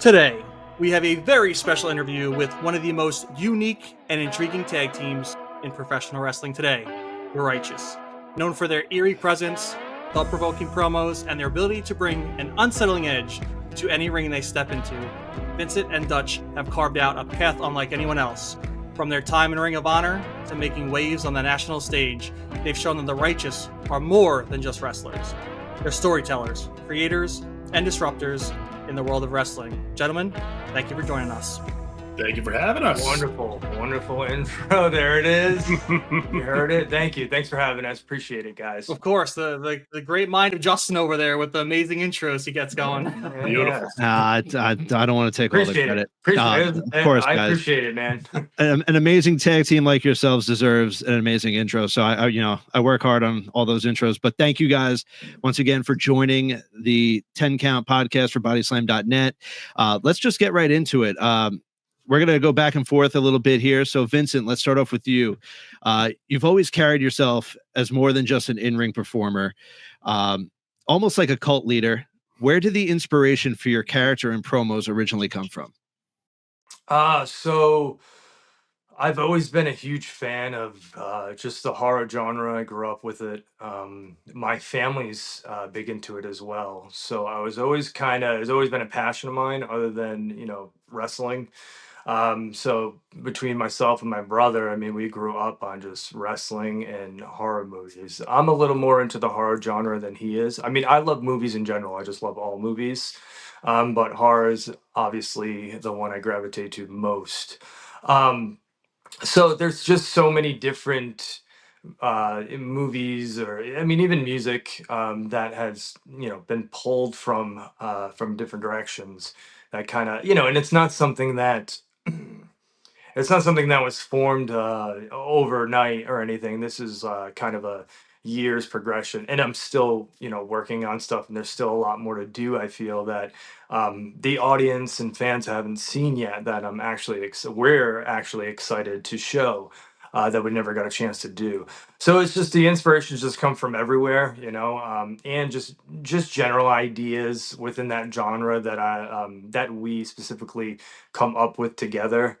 Today, we have a very special interview with one of the most unique and intriguing tag teams in professional wrestling today, the Righteous. Known for their eerie presence, thought-provoking promos, and their ability to bring an unsettling edge to any ring they step into, Vincent and Dutch have carved out a path unlike anyone else. From their time in Ring of Honor to making waves on the national stage, they've shown that the Righteous are more than just wrestlers. They're storytellers, creators, and disruptors in the world of wrestling. Gentlemen, thank you for joining us. Thank you for having us. Wonderful intro. There it is. You heard it. Thank you. Thanks for having us. Appreciate it, guys. Of course, the great mind of Justin over there with the amazing intros he gets going. Beautiful. I don't want to take all the credit. Of course, I guys. appreciate it, man. An amazing tag team like yourselves deserves an amazing intro. So I work hard on all those intros. But thank you guys once again for joining the 10 Count podcast for bodyslam.net. Let's just get right into it. We're going to go back and forth a little bit here. So, Vincent, let's start off with you. You've always carried yourself as more than just an in-ring performer, almost like a cult leader. Where did the inspiration for your character and promos originally come from? So I've always been a huge fan of just the horror genre. I grew up with it. My family's big into it as well. So it's always been a passion of mine other than, wrestling. So between myself and my brother, we grew up on just wrestling and horror movies. I'm a little more into the horror genre than he is. I love movies in general. I just love all movies. But horror is obviously the one I gravitate to most. So there's just so many different movies or even music that has been pulled from different directions that kind of and it's not something that was formed overnight or anything. This is kind of a year's progression, and I'm still working on stuff, and there's still a lot more to do. I feel that the audience and fans haven't seen yet that we're actually excited to show that we never got a chance to do. So it's just the inspirations just come from everywhere, and just general ideas within that genre that we specifically come up with together.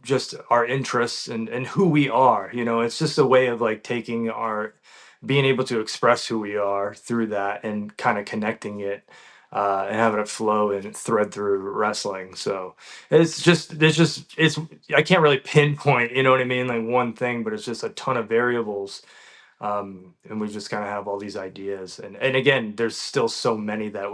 Just our interests and who we are, it's just a way of being able to express who we are through that and kind of connecting it and having it flow and thread through wrestling. So it's I can't really pinpoint, like one thing, but it's just a ton of variables. And we just kind of have all these ideas. And again, there's still so many that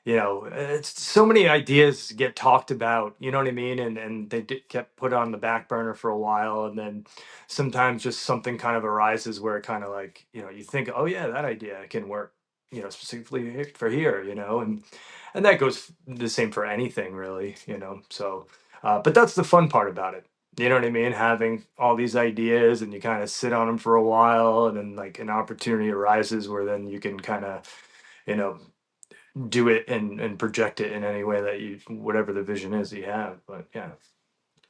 it's so many ideas get talked about, and they kept put on the back burner for a while. And then sometimes just something kind of arises where it kind of you think, oh yeah, that idea can work, specifically for here, and that goes the same for anything really, so, but that's the fun part about it. You know what I mean? Having all these ideas and you kind of sit on them for a while, and then an opportunity arises where then you can kind of, do it and project it in any way that whatever the vision is that you have. But yeah.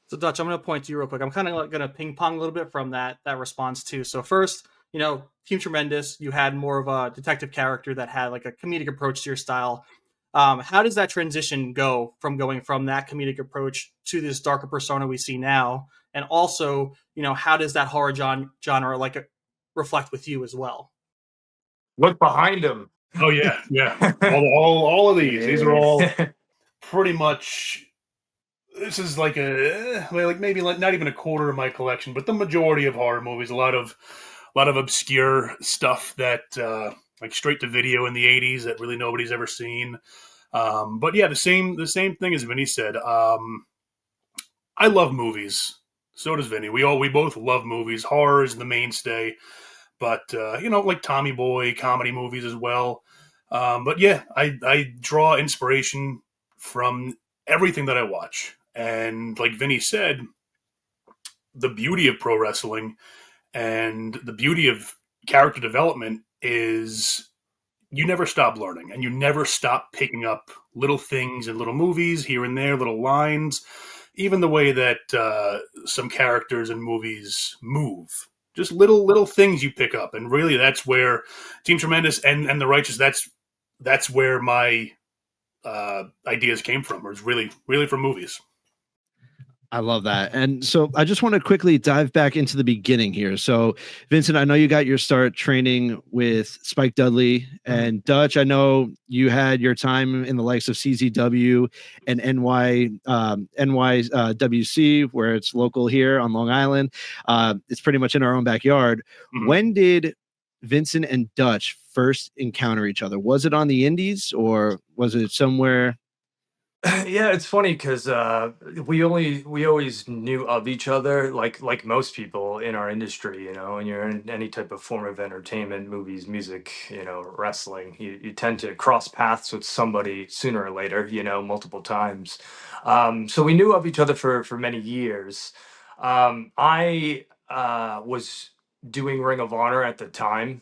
So Dutch, I'm going to point to you real quick. I'm kind of going to ping pong a little bit from that response too. So first, Team Tremendous, you had more of a detective character that had a comedic approach to your style. How does that transition go from going from that comedic approach to this darker persona we see now? And also, how does that horror genre reflect with you as well? Look behind him. Oh yeah. all of these. These are all pretty much. This is maybe not even a quarter of my collection, but the majority of horror movies. A lot of obscure stuff that straight to video in the 80s that really nobody's ever seen. But yeah, the same thing as Vinny said. I love movies. So does Vinny. We both love movies. Horror is the mainstay. But, like Tommy Boy, comedy movies as well. But yeah, I draw inspiration from everything that I watch. And like Vinny said, the beauty of pro wrestling and the beauty of character development is you never stop learning and you never stop picking up little things in little movies here and there, little lines, even the way that some characters in movies move. Just little things you pick up, and really that's where Team Tremendous and the Righteous. That's where my ideas came from, or is really from movies. I love that. And so I just want to quickly dive back into the beginning here. So, Vincent, I know you got your start training with Spike Dudley, and Dutch, I know you had your time in the likes of CZW and NYWC, where it's local here on Long Island. It's pretty much in our own backyard. Mhm. When did Vincent and Dutch first encounter each other? Was it on the Indies, or was it somewhere? Yeah, it's funny because we always knew of each other, like most people in our industry, you know. And you're in any type of form of entertainment, movies, music, you know, wrestling, you tend to cross paths with somebody sooner or later, you know, multiple times. So we knew of each other for many years. I was doing Ring of Honor at the time,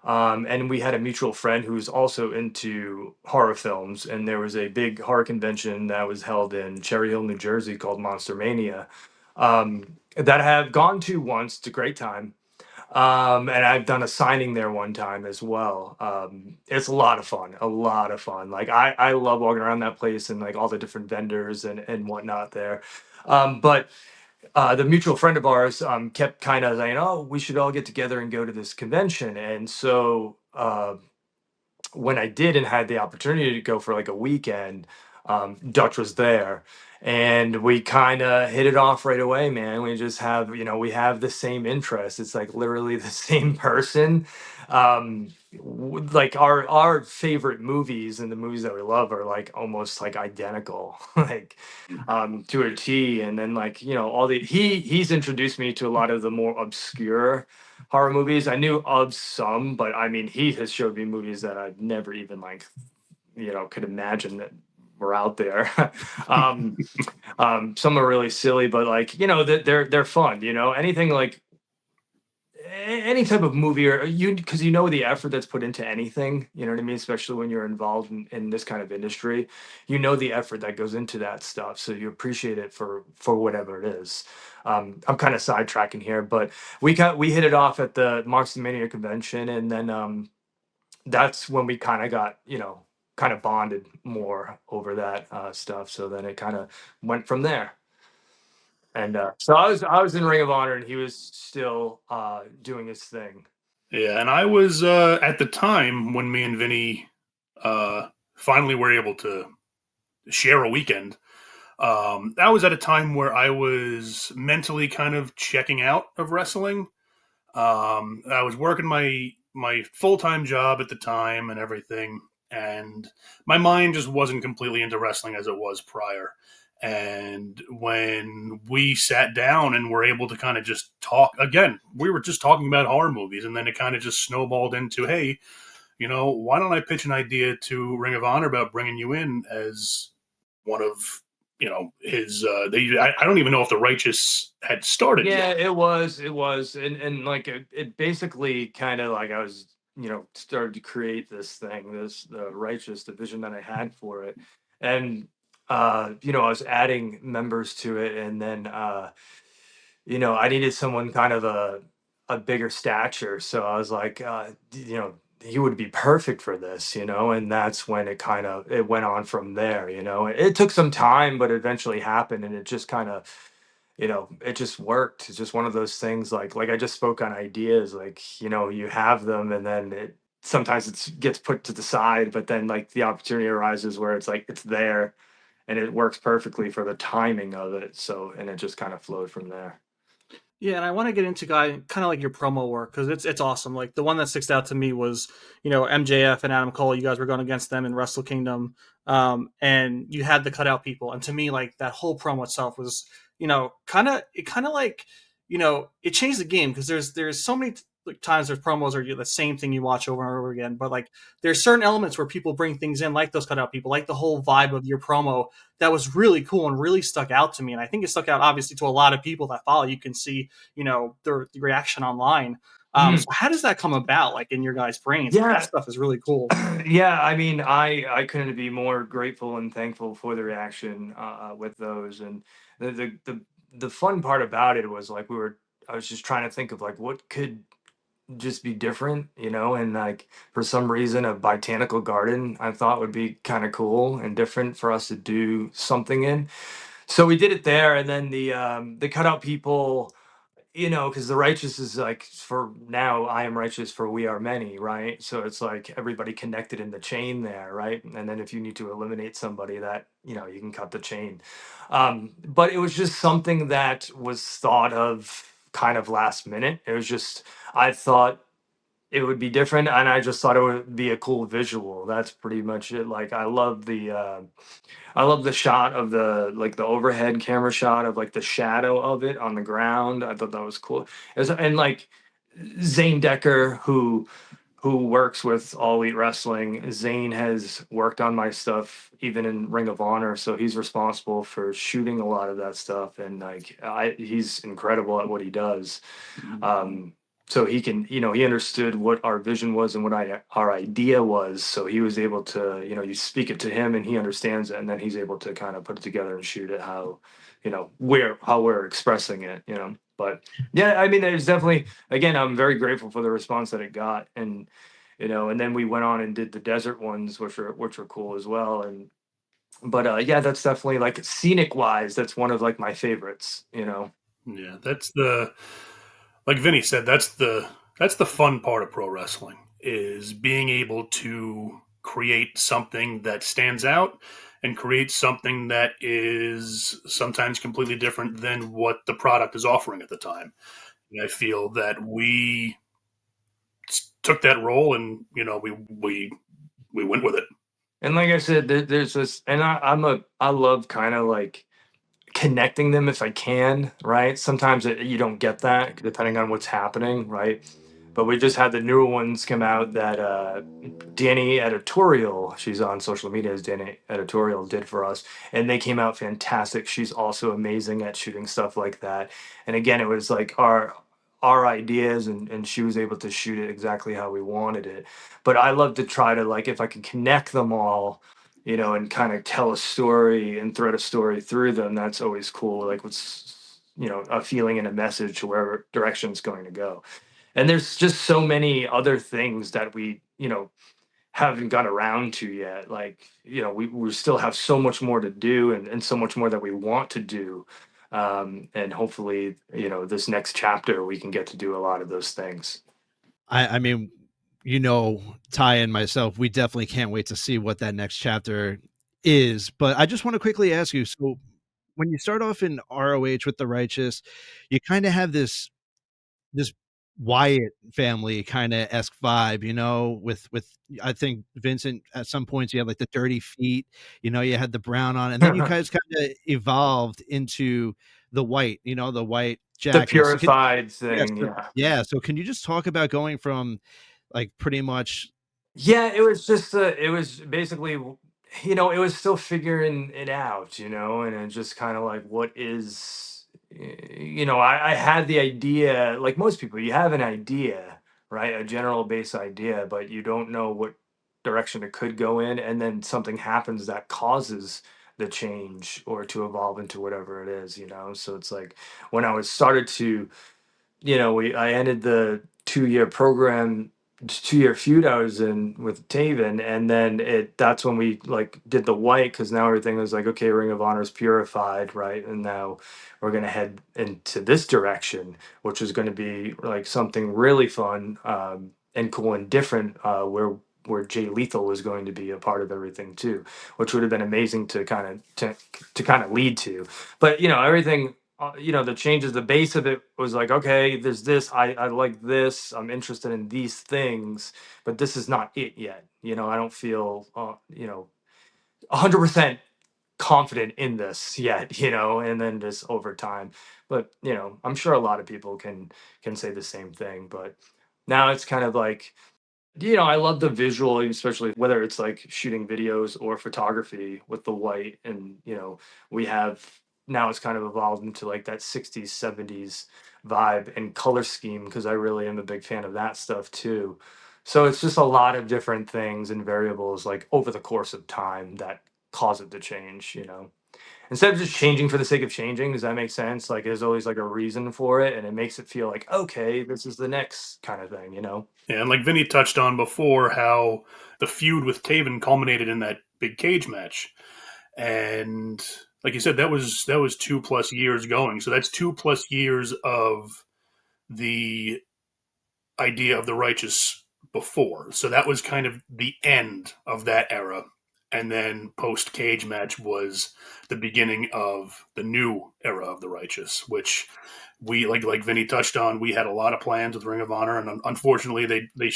and we had a mutual friend who was also into horror films. And there was a big horror convention that was held in Cherry Hill, New Jersey, called Monster Mania, that I have gone to once. It's a great time. And I've done a signing there one time as well. It's a lot of fun, a lot of fun. Like I love walking around that place and like all the different vendors and whatnot there. But the mutual friend of ours kept kind of saying, "Oh, we should all get together and go to this convention." And so when I did and had the opportunity to go for like a weekend, Dutch was there, and we kind of hit it off right away, man. We just have, you know, we have the same interests. It's like literally the same person. Like our favorite movies and the movies that we love are like almost like identical, like to a T. And then like, you know, all the he's introduced me to a lot of the more obscure horror movies. I knew of some, but I mean, he has showed me movies that I've never even like, you know, could imagine that were out there. um, some are really silly, but like, you know, that they're fun. You know, anything like any type of movie, or you, because you know the effort that's put into anything. You know what I mean? Especially when you're involved in this kind of industry, you know the effort that goes into that stuff, so you appreciate it for whatever it is. I'm kind of sidetracking here, but we hit it off at the Monster Mania convention, and then that's when we kind of got, you know, kind of bonded more over that stuff. So then it kind of went from there. And so I was in Ring of Honor, and he was still doing his thing. Yeah, and I was at the time when me and Vinny finally were able to share a weekend. That was at a time where I was mentally kind of checking out of wrestling. I was working my full time job at the time and everything, and my mind just wasn't completely into wrestling as it was prior. And when we sat down and were able to kind of just talk again, we were just talking about horror movies, and then it kind of just snowballed into, hey, you know, why don't I pitch an idea to Ring of Honor about bringing you in as one of, you know, his. I don't even know if the Righteous had started Yeah, yet. it was, and like it basically kind of like I was, you know, started to create this thing, this the righteous division that I had for it. And you know, I was adding members to it, and then you know, I needed someone kind of a bigger stature, so I was like, you know, he would be perfect for this, you know. And that's when it went on from there, you know. It took some time, but it eventually happened, and it just kind of, you know, it just worked. It's just one of those things, like I just spoke on ideas, like, you know, you have them, and then it sometimes gets put to the side, but then like the opportunity arises where it's like it's there, and it works perfectly for the timing of it. So, and it just kind of flowed from there. Yeah, and I want to get into kind of like your promo work, because it's awesome. Like the one that sticks out to me was, you know, MJF and Adam Cole. You guys were going against them in Wrestle Kingdom, and you had the cutout people. And to me, like that whole promo itself was, you know, kind of like, you know, it changed the game, because there's so many like times there's promos are the same thing you watch over and over again. But like there's certain elements where people bring things in, like those cutout people, like the whole vibe of your promo that was really cool and really stuck out to me. And I think it stuck out obviously to a lot of people that follow. You can see, you know, the reaction online. So how does that come about, like in your guys' brains? Like, that Yeah. stuff is really cool. Yeah, I mean, I couldn't be more grateful and thankful for the reaction with those. And the fun part about it was like I was just trying to think of like what could just be different, and like for some reason a botanical garden I thought would be kind of cool and different for us to do something in. So we did it there, and then the cutout people, because the righteous is like, for now, I am righteous for we are many, right? So it's like everybody connected in the chain there, right? And then if you need to eliminate somebody, that you can cut the chain. But it was just something that was thought of kind of last minute. It was just, I thought it would be different, and I just thought it would be a cool visual. That's pretty much it. Like I love the shot of the overhead camera shot of like the shadow of it on the ground. I thought that was cool. And like Zane Decker, who works with All Elite Wrestling, Zane has worked on my stuff even in Ring of Honor, so he's responsible for shooting a lot of that stuff, and like he's incredible at what he does. So he can, he understood what our vision was and what our idea was. So he was able to, you speak it to him and he understands it. And then he's able to kind of put it together and shoot it how, how we're expressing it. But yeah, I mean, there's definitely, again, I'm very grateful for the response that it got. And then we went on and did the desert ones, which were cool as well. But yeah, that's definitely like scenic wise, that's one of like my favorites. Yeah, that's like Vinny said, that's the fun part of pro wrestling, is being able to create something that stands out and create something that is sometimes completely different than what the product is offering at the time. And I feel that we took that role and we went with it. And like I said, there's this, and I love kind of like connecting them if I can, right? Sometimes you don't get that depending on what's happening, right? But we just had the newer ones come out that Danny Editorial, she's on social media as Danny Editorial, did for us, and they came out fantastic. She's also amazing at shooting stuff like that. And again, it was like our ideas, and she was able to shoot it exactly how we wanted it. But I love to try to, like, if I can connect them all, and kind of tell a story and thread a story through them, that's always cool. Like what's, a feeling and a message to wherever direction it's going to go. And there's just so many other things that we, haven't got around to yet. Like, we still have so much more to do, and so much more that we want to do. And hopefully, this next chapter, we can get to do a lot of those things. I mean, Ty and myself, we definitely can't wait to see what that next chapter is. But I just want to quickly ask you, so when you start off in ROH with the Righteous, you kind of have this Wyatt family kind of esque vibe, with I think Vincent at some points you had like the dirty feet, you had the brown on, and then you guys kind of evolved into the white, the white The jacket. So purified thing, yeah. So can you just talk about going from like pretty much? Yeah, it was just it was basically, it was still figuring it out, and it just kind of like, what is, I had the idea, like most people, you have an idea, right? A general base idea, but you don't know what direction it could go in, and then something happens that causes the change or to evolve into whatever it is. So it's like when I was started to, I ended the 2-year program, 2-year feud I was in with Taven, and then that's when we like did the white, because now everything was like, okay, Ring of Honor is purified, right? And now we're gonna head into this direction, which is going to be like something really fun, and cool and different, where Jay Lethal was going to be a part of everything too, which would have been amazing to kind of to kind of lead to. But everything, the changes, the base of it was like, okay, there's this, I like this, I'm interested in these things, but this is not it yet. I don't feel 100% confident in this yet. And then just over time, but I'm sure a lot of people can say the same thing. But now it's kind of like, I love the visual, especially whether it's like shooting videos or photography with the white. And, we have, now it's kind of evolved into like that 60s, 70s vibe and color scheme, because I really am a big fan of that stuff too. So it's just a lot of different things and variables like over the course of time that cause it to change. instead of just changing for the sake of changing. Does that make sense? Like there's always like a reason for it, and it makes it feel like, okay, this is the next kind of thing, Yeah, and like Vinny touched on before, how the feud with Taven culminated in that big cage match, and like you said, that was 2+ years going. So that's 2+ years of the idea of the Righteous before. So that was kind of the end of that era. And then post cage match was the beginning of the new era of the Righteous, which we like Vinny touched on. We had a lot of plans with Ring of Honor, and unfortunately, they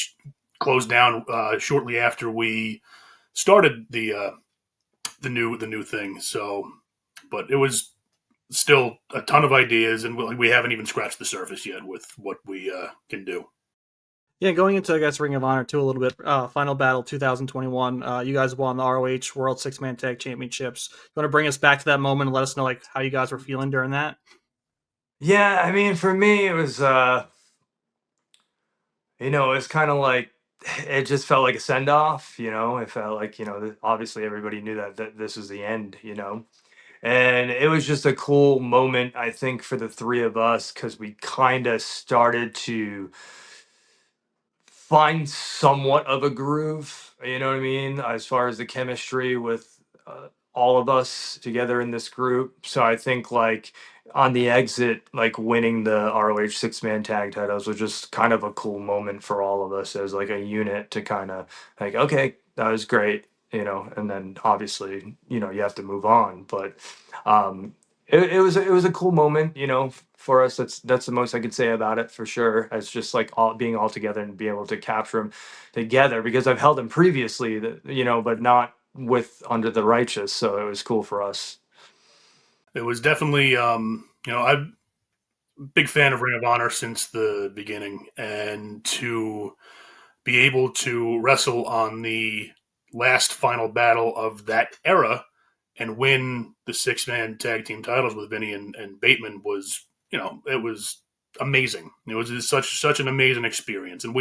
closed down shortly after we started the new thing. So, but it was still a ton of ideas, and we haven't even scratched the surface yet with what we can do. Yeah, going into, I guess, Ring of Honor too a little bit. Final Battle 2021. You guys won the ROH World Six-Man Tag Championships. You want to bring us back to that moment and let us know like how you guys were feeling during that? Yeah, I mean, for me, it was, it's kind of like it just felt like a send off. It felt like obviously everybody knew that this was the end. And it was just a cool moment, I think, for the three of us because we kind of started to find somewhat of a groove, you know what I mean, as far as the chemistry with all of us together in this group. So I think like on the exit, like winning the ROH six-man tag titles was just kind of a cool moment for all of us as like a unit to kind of like, okay, that was great, and then obviously, you have to move on. But it was a cool moment, for us. That's the most I could say about it for sure. As just like all being all together and be able to capture them together because I've held them previously, but not with Under the Righteous. So it was cool for us. It was definitely, I'm a big fan of Ring of Honor since the beginning, and to be able to wrestle on the last final battle of that era and win the six-man tag team titles with Vinny and Bateman was, it was amazing. It was such an amazing experience. And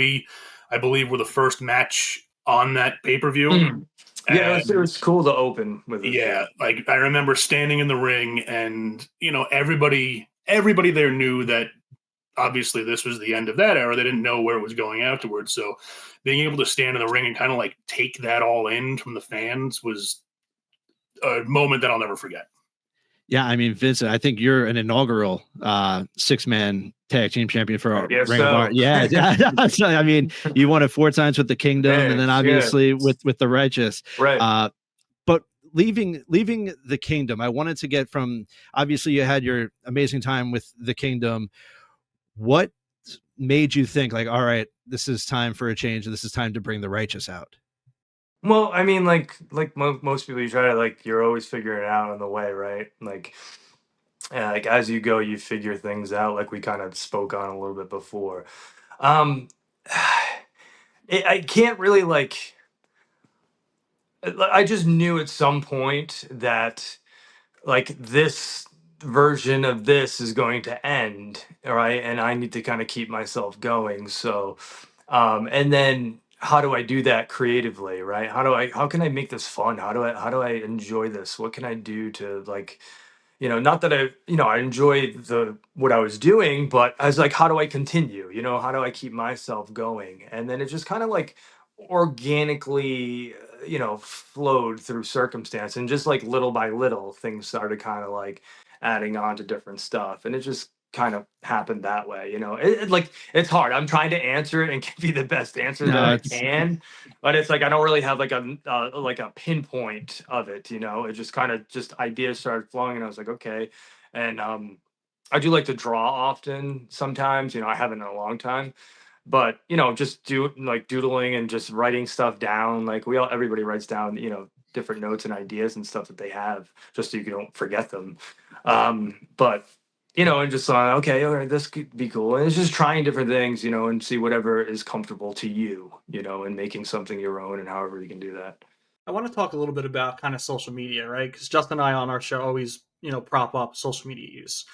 I believe, were the first match on that pay-per-view. Yeah, it was cool to open with it. Yeah, like I remember standing in the ring and, everybody there knew that obviously this was the end of that era. They didn't know where it was going afterwards. So being able to stand in the ring and kind of like take that all in from the fans was a moment that I'll never forget. Yeah, I mean, Vincent, I think you're an inaugural six-man tag team champion for Ring of Honor. Yeah, yeah. So, I mean, you won it 4 times with the Kingdom, and then obviously with the Righteous. Right. But leaving the Kingdom, I wanted to get from, obviously you had your amazing time with the Kingdom. What made you think like, all right, this is time for a change. This is time to bring the Righteous out? Well, I mean, like most people, you try to like you're always figuring it out on the way, right? Like as you go, you figure things out. Like we kind of spoke on a little bit before. Um, I can't really like. I just knew at some point that like this version of this is going to end, all right, and I need to kind of keep myself going. So and then how do I do that creatively, right? How can I make this fun? How do I enjoy this? What can I do to like, not that I enjoy what I was doing, but I was like, how do I continue? How do I keep myself going? And then it just kind of like organically, flowed through circumstance, and just like little by little, things started kind of like adding on to different stuff, and it just kind of happened that way. Like it's hard. I'm trying to answer it and give you the best answer that I can, but it's like I don't really have like a pinpoint of it. It just kind of just ideas started flowing, and I was like, okay. And I do like to draw often sometimes. I haven't in a long time, but just doodling and just writing stuff down. Like everybody writes down different notes and ideas and stuff that they have, just so you don't forget them. But and just thought, okay, all right, this could be cool. And it's just trying different things, and see whatever is comfortable to you, and making something your own, and however you can do that. I want to talk a little bit about kind of social media, right? Because Justin and I on our show always, prop up social media use.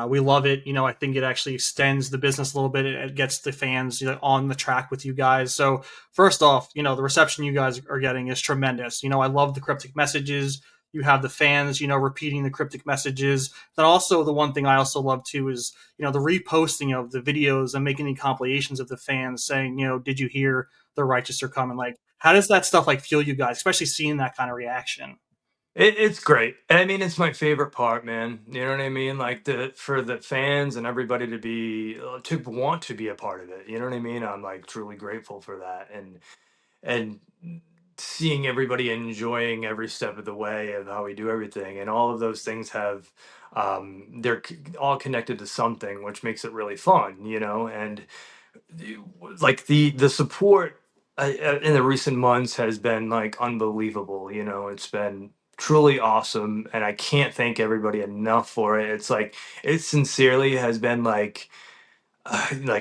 We love it. I think it actually extends the business a little bit. It gets the fans on the track with you guys. So first off, the reception you guys are getting is tremendous. I love the cryptic messages. You have the fans, repeating the cryptic messages. Then also the one thing I also love too is, the reposting of the videos and making the compilations of the fans saying, did you hear the righteous are coming? Like, how does that stuff like fuel you guys, especially seeing that kind of reaction? It's great. I mean, it's my favorite part, man. You know what I mean? Like for the fans and everybody to want to be a part of it. You know what I mean? I'm like truly grateful for that, and seeing everybody enjoying every step of the way of how we do everything, and all of those things have all connected to something, which makes it really fun. And like the support in the recent months has been like unbelievable. It's been truly awesome, and I can't thank everybody enough for it. It's like it sincerely has been like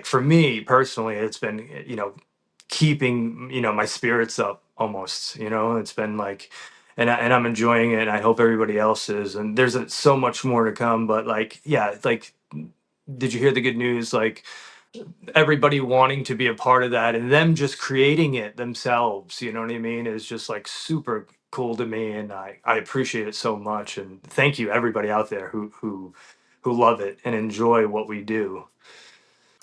for me personally, it's been keeping my spirits up almost. It's been like, and I'm enjoying it, and I hope everybody else is. And there's so much more to come, but like, yeah, like, did you hear the good news? Like, everybody wanting to be a part of that and them just creating it themselves, you know what I mean, is just like super cool to me, and I appreciate it so much. And thank you everybody out there who love it and enjoy what we do.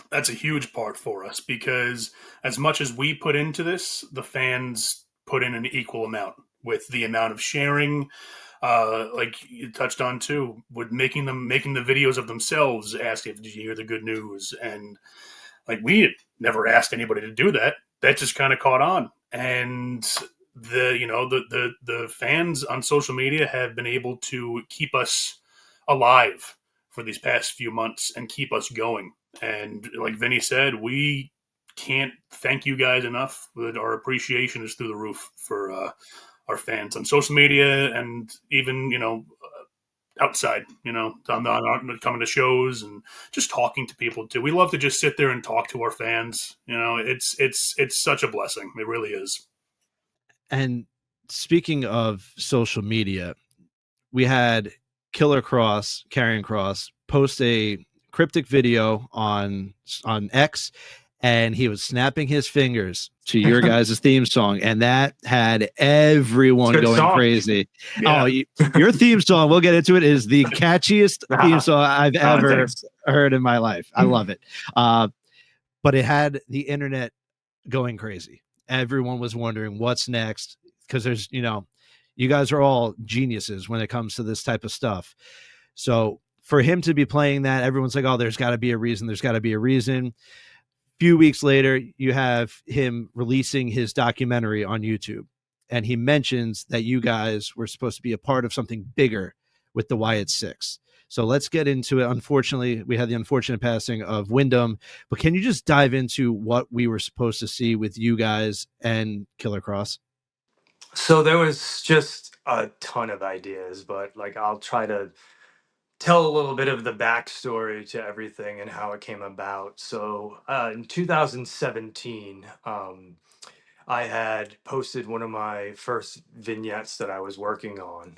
That's a huge part for us because as much as we put into this, the fans put in an equal amount with the amount of sharing. Like you touched on too, with making the videos of themselves, asking, "Did you hear the good news?" And like we had never asked anybody to do that. That just kind of caught on, and the fans on social media have been able to keep us alive for these past few months and keep us going. And like Vinny said, we can't thank you guys enough. Our appreciation is through the roof for our fans on social media, and even outside, coming to shows and just talking to people too. We love to just sit there and talk to our fans. It's such a blessing. It really is. And speaking of social media, we had Killer Kross, Karrion Kross, post a cryptic video on X, and he was snapping his fingers to your guys' theme song, and that had everyone going song. Crazy. Yeah. Oh, your theme song, we'll get into it, is the catchiest theme song I've ever heard in my life. I love it. But it had the internet going crazy. Everyone was wondering what's next, because there's, you guys are all geniuses when it comes to this type of stuff. So for him to be playing that, everyone's like, oh, there's got to be a reason. There's got to be a reason. Few weeks later, you have him releasing his documentary on YouTube, and he mentions that you guys were supposed to be a part of something bigger with the Wyatt Sicks. So let's get into it. Unfortunately, we had the unfortunate passing of Wyndham, but can you just dive into what we were supposed to see with you guys and Killer Kross? So there was just a ton of ideas, but like I'll try to tell a little bit of the backstory to everything and how it came about. So in 2017, I had posted one of my first vignettes that I was working on,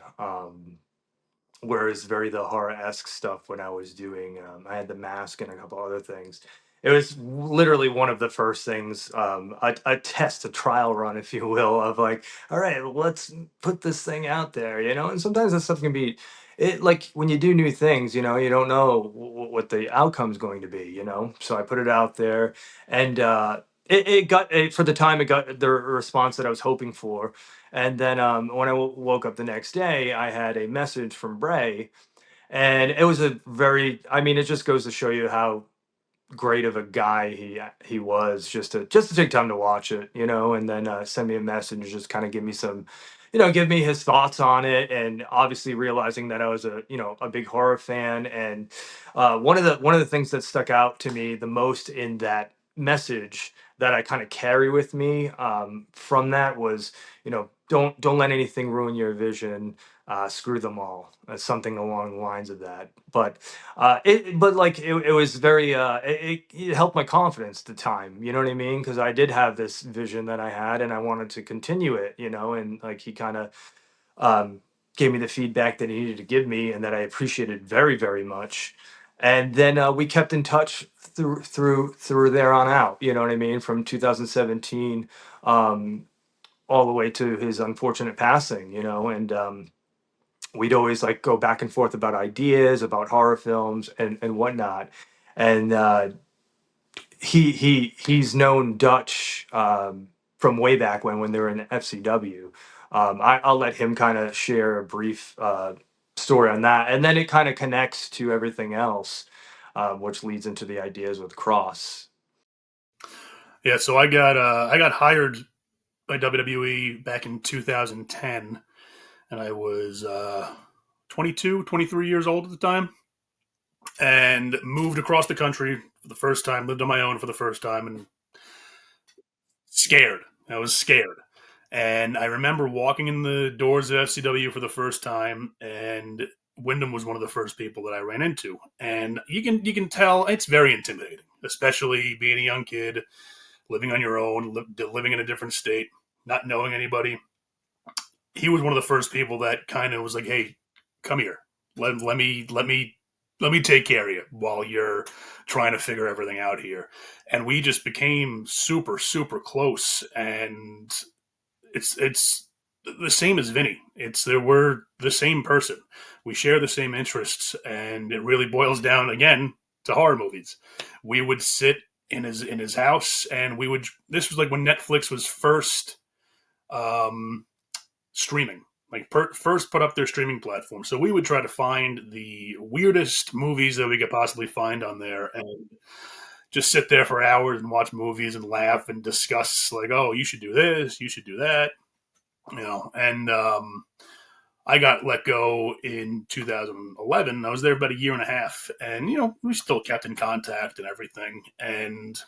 where it's very the horror-esque stuff when I was doing. I had the mask and a couple other things. It was literally one of the first things, a test, a trial run, if you will, of like, all right, let's put this thing out there, And sometimes that stuff can be, like when you do new things, you don't know what the outcome's going to be, So I put it out there, and for the time, it got the response that I was hoping for. And then when I woke up the next day, I had a message from Bray, and it was it just goes to show you how great of a guy he was, just to take time to watch it, and then send me a message and just kind of give me some, give me his thoughts on it. And obviously realizing that I was a big horror fan. And one of the things that stuck out to me the most in that message that I kind of carry with me from that was, don't let anything ruin your vision. Screw them all. Something along the lines of that. But it was very it helped my confidence at the time. You know what I mean? Because I did have this vision that I had, and I wanted to continue it. And like he kind of gave me the feedback that he needed to give me, and that I appreciated very, very much. And then we kept in touch through there on out. You know what I mean? From 2017 all the way to his unfortunate passing. And we'd always like go back and forth about ideas, about horror films and whatnot. And he's known Dutch from way back when they were in FCW. I'll let him kind of share a brief story on that, and then it kind of connects to everything else, which leads into the ideas with Kross. Yeah, so I got hired by WWE back in 2010, and I was 22, 23 years old at the time, and moved across the country for the first time, lived on my own for the first time, and scared. I was scared. And I remember walking in the doors of FCW for the first time, and Wyndham was one of the first people that I ran into. And you can tell it's very intimidating, especially being a young kid, living on your own, living in a different state, not knowing anybody. He was one of the first people that kind of was like, "Hey, come here. Let me take care of you while you're trying to figure everything out here." And we just became super, super close. And it's the same as Vinny. We're the same person. We share the same interests, and it really boils down again to horror movies. We would sit in his house, and we would. This was like when Netflix was first streaming, like first put up their streaming platform. So we would try to find the weirdest movies that we could possibly find on there, and just sit there for hours and watch movies and laugh and discuss, like, oh, you should do this, you should do that, And I got let go in 2011. I was there about a year and a half, and we still kept in contact and everything. And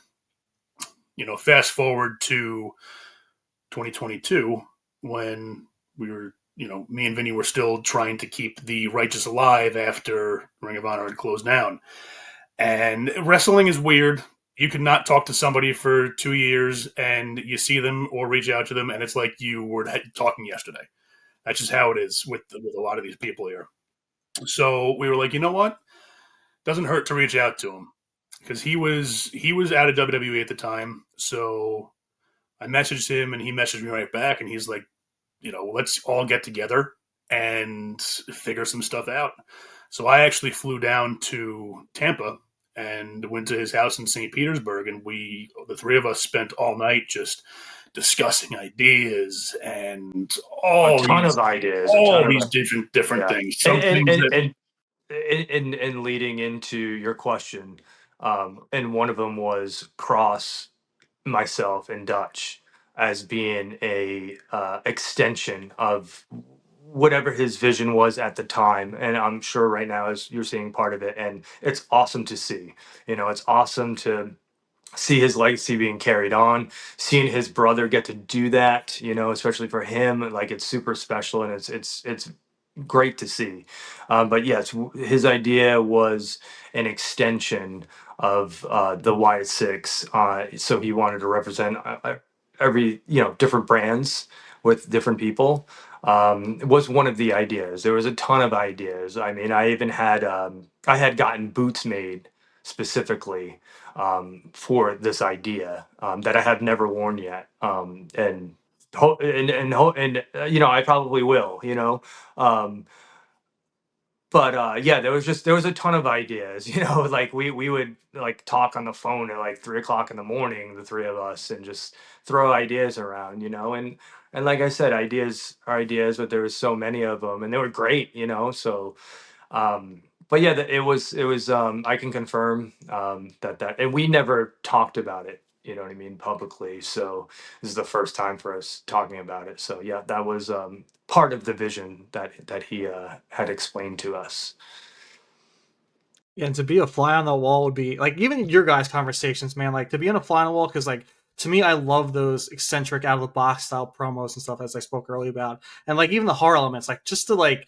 fast forward to 2022, when we were, me and Vinny were still trying to keep the Righteous alive after Ring of Honor had closed down. And wrestling is weird. You could not talk to somebody for 2 years, and you see them or reach out to them, and it's like you were talking yesterday. That's just how it is with a lot of these people here. So we were like, you know what? Doesn't hurt to reach out to him, because he was out of WWE at the time. So I messaged him, and he messaged me right back, and he's like, let's all get together and figure some stuff out. So I actually flew down to Tampa and went to his house in St. Petersburg, and the three of us spent all night just discussing ideas and A ton of ideas, different things. And leading into your question, and one of them was Kross, myself, and Dutch as being a extension of whatever his vision was at the time. And I'm sure right now as you're seeing part of it, and it's awesome to see. It's awesome to see his legacy being carried on, seeing his brother get to do that, especially for him. Like, it's super special, and it's great to see. But yes, his idea was an extension of the Wyatt Sicks. So he wanted to represent every different brands with different people. Was one of the ideas. There was a ton of ideas. I mean, I even had I had gotten boots made specifically for this idea that I have never worn yet, and I probably will. But yeah, there was a ton of ideas. Like we would like talk on the phone at like 3 o'clock in the morning, the three of us, and just throw ideas around. And like I said, ideas are ideas, but there was so many of them, and they were great. So. But yeah, it was I can confirm that and we never talked about it, you know what I mean, publicly. So this is the first time for us talking about it. So yeah, that was part of the vision that he had explained to us. Yeah, and to be a fly on the wall would be like, even your guys' conversations, man. Like, to be on a fly on the wall, because like, to me, I love those eccentric, out of the box style promos and stuff, as I spoke earlier about, and like even the horror elements, like just to like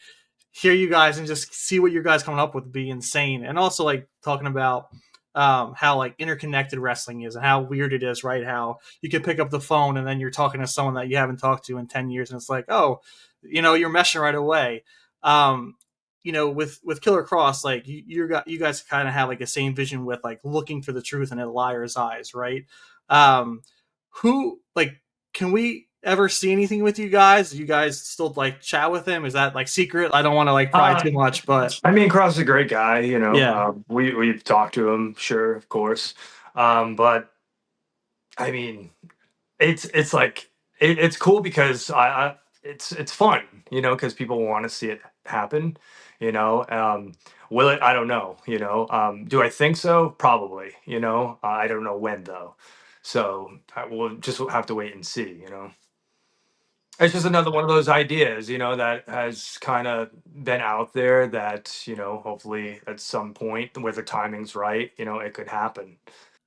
hear you guys and just see what you guys coming up with would be insane. And also like talking about how like interconnected wrestling is and how weird it is, right? How you can pick up the phone and then you're talking to someone that you haven't talked to in 10 years, and it's like, oh, you're meshing right away. um with Killer Kross, like you guys kind of have like the same vision with like looking for the truth in a liar's eyes, right? Who, like, can we ever see anything with you guys? Do you guys still like chat with him? Is that like secret? I don't want to like pry too much, but I mean, Kross is a great guy, you know. Yeah. We've talked to him, sure, of course. But I mean, it's like it's cool because it's fun, you know, because people want to see it happen, you know. Will it? I don't know, you know. Do I think so? Probably, you know. I don't know when though, so we'll just have to wait and see, you know. It's just another one of those ideas, you know, that has kind of been out there that, you know, hopefully at some point where the timing's right, you know, it could happen.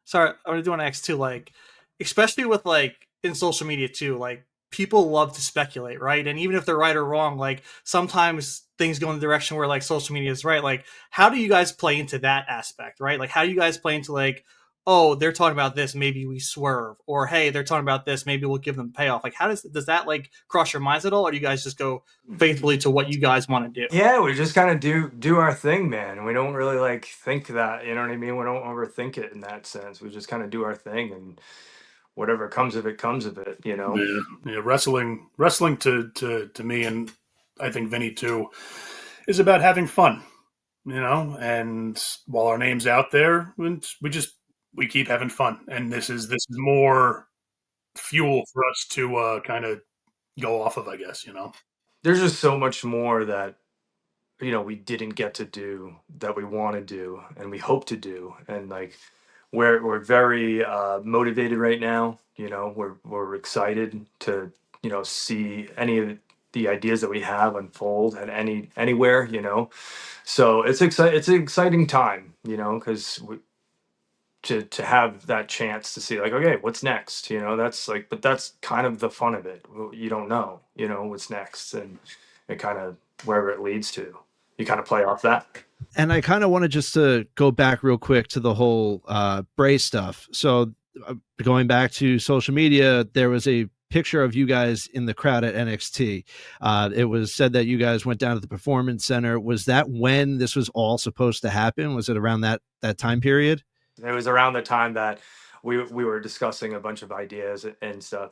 sorry, I want to do an X too, like especially with like in social media too, like people love to speculate, right? And even if they're right or wrong, like sometimes things go in the direction where like social media is right. Like, how do you guys play into that aspect, right? Like, how do you guys play into like, oh, they're talking about this, maybe we swerve, or hey, they're talking about this, maybe we'll give them payoff. Like, how does that like cross your minds at all, or do you guys just go faithfully to what you guys want to do? Yeah, we just kind of do our thing, man. We don't really like think that, you know what I mean? We don't overthink it in that sense. We just kind of do our thing, and whatever comes of it comes of it, you know. Yeah. Wrestling to me, and I think Vinny too, is about having fun, you know. And while our name's out there, we keep having fun, and this is more fuel for us to kind of go off of, I guess, you know. There's just so much more that, you know, we didn't get to do that we want to do and we hope to do, and like we're very motivated right now, you know. We're excited to, you know, see any of the ideas that we have unfold at anywhere, you know. So it's an exciting time, you know, because to have that chance to see like, okay, what's next, you know. That's like, but that's kind of the fun of it. You don't know, you know, what's next, and it kind of, wherever it leads to, you kind of play off that. And I kind of wanted just to go back real quick to the whole Bray stuff. So going back to social media, there was a picture of you guys in the crowd at NXT. It was said that you guys went down to the Performance Center. Was that when this was all supposed to happen? Was it around that time period? It was around the time that we were discussing a bunch of ideas and stuff.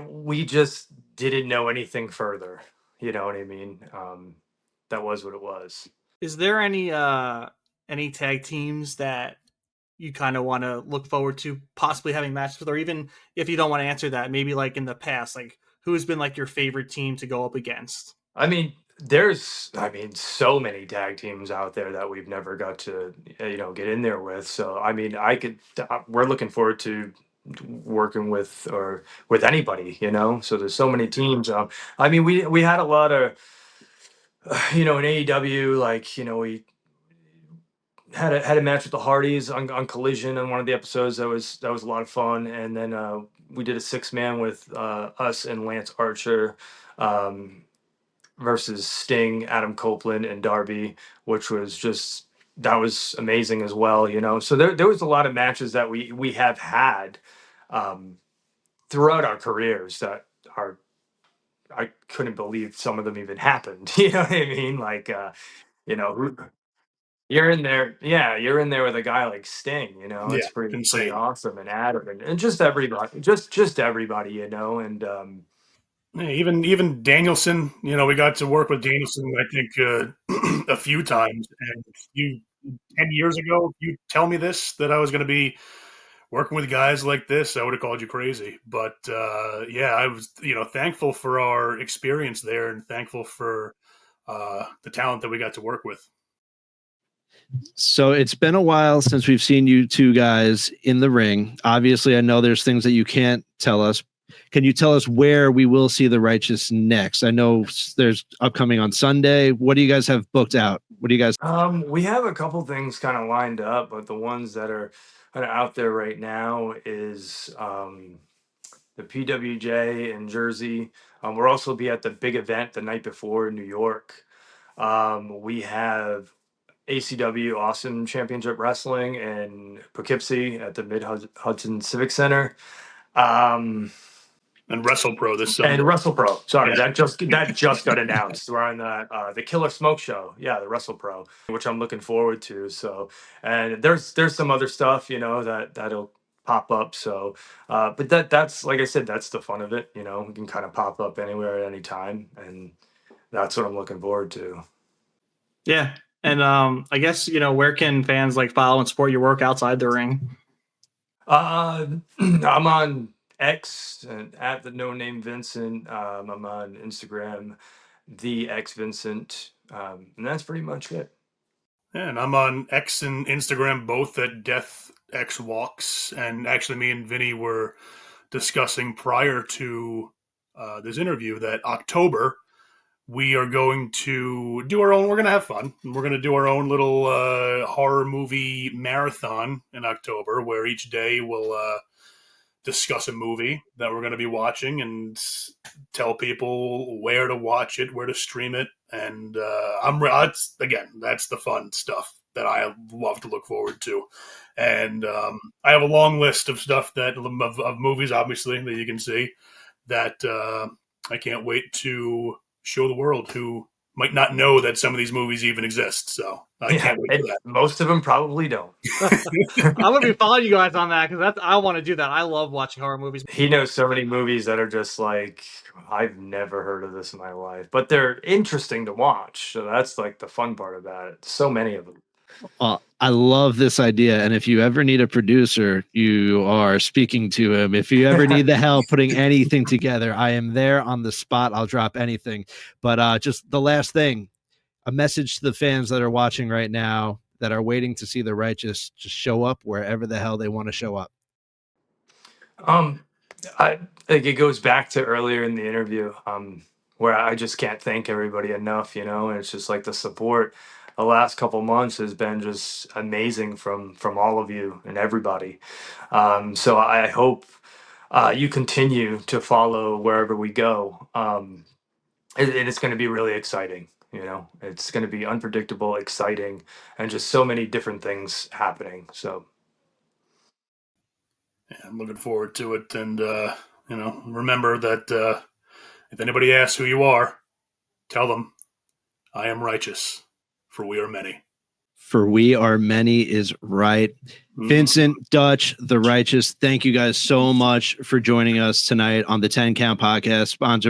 We just didn't know anything further. You know what I mean? That was what it was. Is there any tag teams that you kind of want to look forward to possibly having matches with, or even if you don't want to answer that, maybe like in the past, like who has been like your favorite team to go up against? I mean, so many tag teams out there that we've never got to, you know, get in there with. So, I mean, we're looking forward to working with or with anybody, you know. So there's so many teams. I mean, we had a lot of, you know, in AEW, like, you know, we had a match with the Hardys on Collision in one of the episodes. That was a lot of fun. And then we did a 6-man with us and Lance Archer. Versus Sting, Adam Copeland, and Darby, which was that was amazing as well, you know. So there was a lot of matches that we have had throughout our careers that are, I couldn't believe some of them even happened. You know what I mean? Like, you know, you're in there, yeah, you're in there with a guy like Sting, you know. Yeah, It's pretty insane. awesome, and Adam, and just everybody, just everybody, you know. And Yeah, even Danielson, you know, we got to work with Danielson, I think, a few times. And 10 years ago, if you tell me this, that I was going to be working with guys like this, I would have called you crazy. But yeah, I was, you know, thankful for our experience there, and thankful for the talent that we got to work with. So it's been a while since we've seen you two guys in the ring. Obviously, I know there's things that you can't tell us. Can you tell us where we will see the Righteous next? I know there's upcoming on Sunday. What do you guys have booked out? What do you guys? We have a couple things kind of lined up, but the ones that are kind of out there right now is the PWJ in Jersey. We'll also be at the big event the night before in New York. We have ACW Awesome Championship Wrestling in Poughkeepsie at the Mid Hudson Civic Center. And WrestlePro this summer. And WrestlePro. Sorry, Yeah. that just got announced. We're on the Killer Smoke Show. Yeah, the WrestlePro, which I'm looking forward to. So, and there's some other stuff, you know, that'll pop up. So, but that's like I said, that's the fun of it. You know, we can kind of pop up anywhere at any time, and that's what I'm looking forward to. Yeah. And I guess, where can fans like follow and support your work outside the ring? I'm on X and at the No Name Vincent. I'm on Instagram, the X Vincent, and that's pretty much it. Yeah, and I'm on X and Instagram, both at Death X Walks. And actually, me and Vinny were discussing prior to this interview that October we are going to do our own. We're going to have fun. We're going to do our own little horror movie marathon in October, where each day we'll discuss a movie that we're going to be watching and tell people where to watch it, where to stream it, and that's the fun stuff that I love to look forward to. And I have a long list of stuff of movies, obviously, that you can see that I can't wait to show the world who might not know that some of these movies even exist. So I can't wait for that. Most of them probably don't. I'm gonna be following you guys on that because I want to do that. I love watching horror movies. He knows so many movies that are just like, I've never heard of this in my life, but they're interesting to watch. So that's like the fun part about it. So many of them. I love this idea. And if you ever need a producer, you are speaking to him. If you ever need the help putting anything together, I am there on the spot. I'll drop anything. But just the last thing, a message to the fans that are watching right now that are waiting to see The Righteous just show up wherever the hell they want to show up. I think it goes back to earlier in the interview, where I just can't thank everybody enough, and it's just like the support the last couple months has been just amazing from all of you and everybody. So I hope you continue to follow wherever we go. And it's going to be really exciting. It's going to be unpredictable, exciting, and just so many different things happening. So yeah, I'm looking forward to it. And, remember that if anybody asks who you are, tell them I am righteous, for we are many. For we are many is right. Vincent, Dutch, The Righteous, thank you guys so much for joining us tonight on the 10 Count Podcast, brought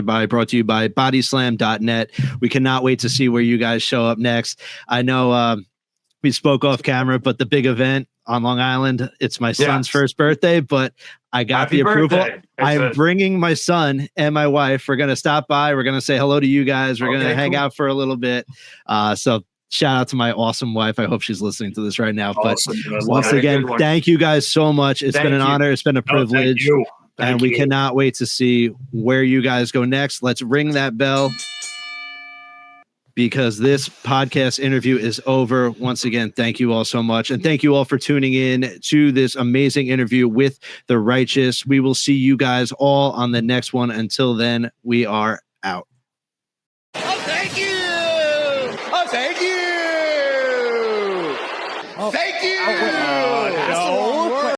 to you by bodyslam.net. We cannot wait to see where you guys show up next. I know we spoke off camera, but the big event on Long Island, it's my son's first birthday, but I got Happy the approval. birthday. I'm bringing my son and my wife. We're going to stop by. We're going to say hello to you guys. We're going to hang out for a little bit. So shout out to my awesome wife. I hope she's listening to this right now. Awesome. But once again, thank you guys so much. It's been an honor. It's been a privilege. And we cannot wait to see where you guys go next. Let's ring that bell, because this podcast interview is over. Once again, thank you all so much. And thank you all for tuning in to this amazing interview with The Righteous. We will see you guys all on the next one. Until then, we are out. Oh, thank you. Oh, thank you. Thank you.